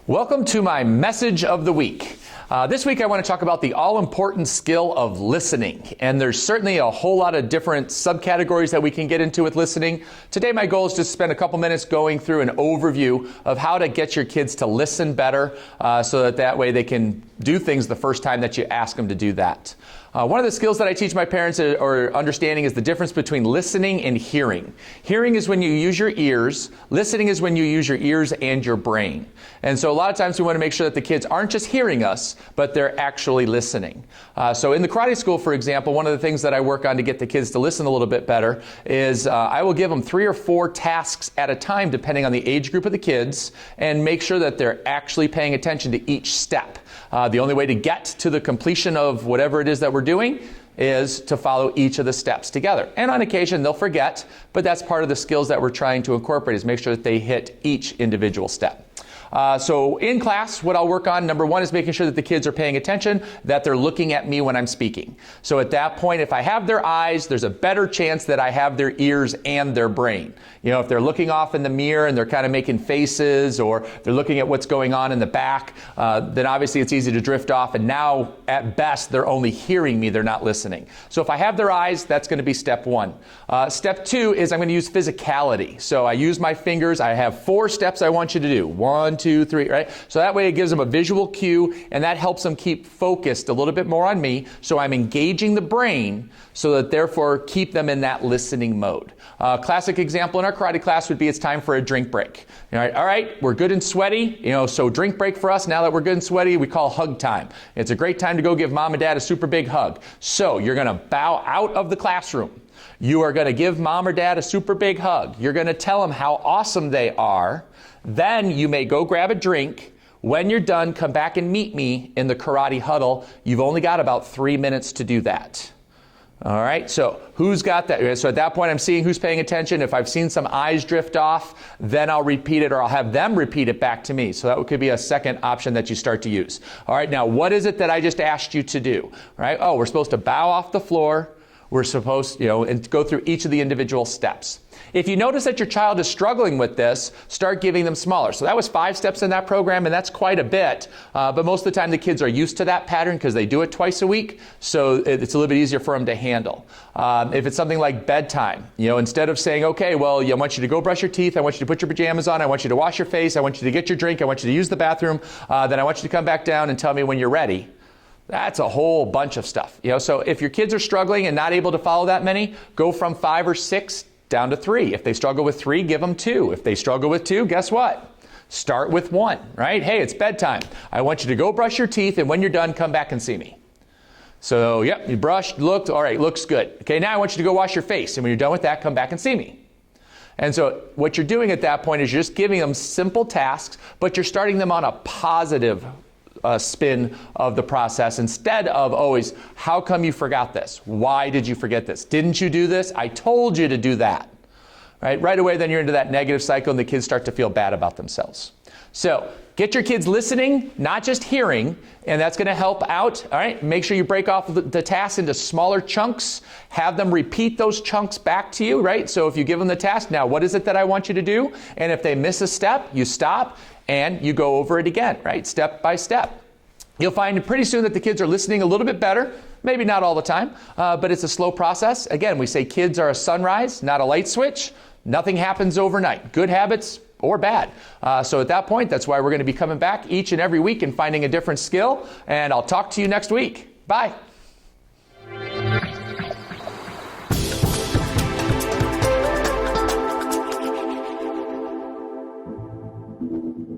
Welcome to my message of the week. This week I want to talk about the all-important skill of listening. And there's certainly a whole lot of different subcategories that we can get into with listening. Today my goal is to spend a couple minutes going through an overview of how to get your kids to listen better so that way they can do things the first time that you ask them to do that. One of the skills that I teach my parents or understanding is the difference between listening and hearing. Hearing is when you use your ears. Listening is when you use your ears and your brain. And so a lot of times we want to make sure that the kids aren't just hearing us, but they're actually listening. So in the karate school, for example, one of the things that I work on to get the kids to listen a little bit better is I will give them 3 or 4 tasks at a time, depending on the age group of the kids, and make sure that they're actually paying attention to each step. The only way to get to the completion of whatever it is that we're doing is to follow each of the steps together. And on occasion, they'll forget, but that's part of the skills that we're trying to incorporate is make sure that they hit each individual step. So in class, what I'll work on, number 1, is making sure that the kids are paying attention, that they're looking at me when I'm speaking. So at that point, if I have their eyes, there's a better chance that I have their ears and their brain. You know, if they're looking off in the mirror and they're kind of making faces or they're looking at what's going on in the back, then obviously it's easy to drift off. And now, at best, they're only hearing me, they're not listening. So if I have their eyes, that's going to be step 1. Step 2 is I'm going to use physicality. So I use my fingers. I have 4 steps I want you to do. 1, 2, 3, right? So that way it gives them a visual cue, and that helps them keep focused a little bit more on me. So I'm engaging the brain so that therefore keep them in that listening mode. Classic example in our karate class would be it's time all drink break. All right, we're good and sweaty. So drink break for us, now that we're good and sweaty, we call hug time. It's a great time to go give mom and dad a super big hug. So you're going to bow out of the classroom. You are going to give mom or dad a super big hug. You're going to tell them how awesome they are. Then you may go grab a drink. When you're done, come back and meet me in the karate huddle. You've only got about 3 minutes to do that. All right, so who's got that? So at that point, I'm seeing who's paying attention. If I've seen some eyes drift off, then I'll repeat it, or I'll have them repeat it back to me. So that could be a second option that you start to use. All right, now what is it that I just asked you to do? All right, oh, we're supposed to bow off the floor. We're supposed, and go through each of the individual steps. If you notice that your child is struggling with this, start giving them smaller. So that was 5 steps in that program, and that's quite a bit. But most of the time the kids are used to that pattern because they do it twice a week. So it's a little bit easier for them to handle. If it's something like bedtime, instead of saying, okay, well, I want you to go brush your teeth. I want you to put your pajamas on. I want you to wash your face. I want you to get your drink. I want you to use the bathroom. Then I want you to come back down and tell me when you're ready. That's a whole bunch of stuff. So if your kids are struggling and not able to follow that many, go from 5 or 6 down to 3. If they struggle with 3, give them 2. If they struggle with 2, guess what? Start with 1, right? Hey, it's bedtime. I want you to go brush your teeth, and when you're done, come back and see me. So, yep, you brushed, looked, all right, looks good. Okay, now I want you to go wash your face, and when you're done with that, come back and see me. And so what you're doing at that point is you're just giving them simple tasks, but you're starting them on a positive spin of the process instead of always, how come you forgot this? Why did you forget this? Didn't you do this? I told you to do that. Right away, then you're into that negative cycle and the kids start to feel bad about themselves. So get your kids listening, not just hearing, and that's going to help out. All right, make sure you break off the task into smaller chunks. Have them repeat those chunks back to you, right? So if you give them the task, now what is it that I want you to do? And if they miss a step, you stop and you go over it again, right? Step by step. You'll find pretty soon that the kids are listening a little bit better. Maybe not all the time, but it's a slow process. Again, we say kids are a sunrise, not a light switch. Nothing happens overnight, good habits or bad. So at that point, that's why we're going to be coming back each and every week and finding a different skill. And I'll talk to you next week. Bye.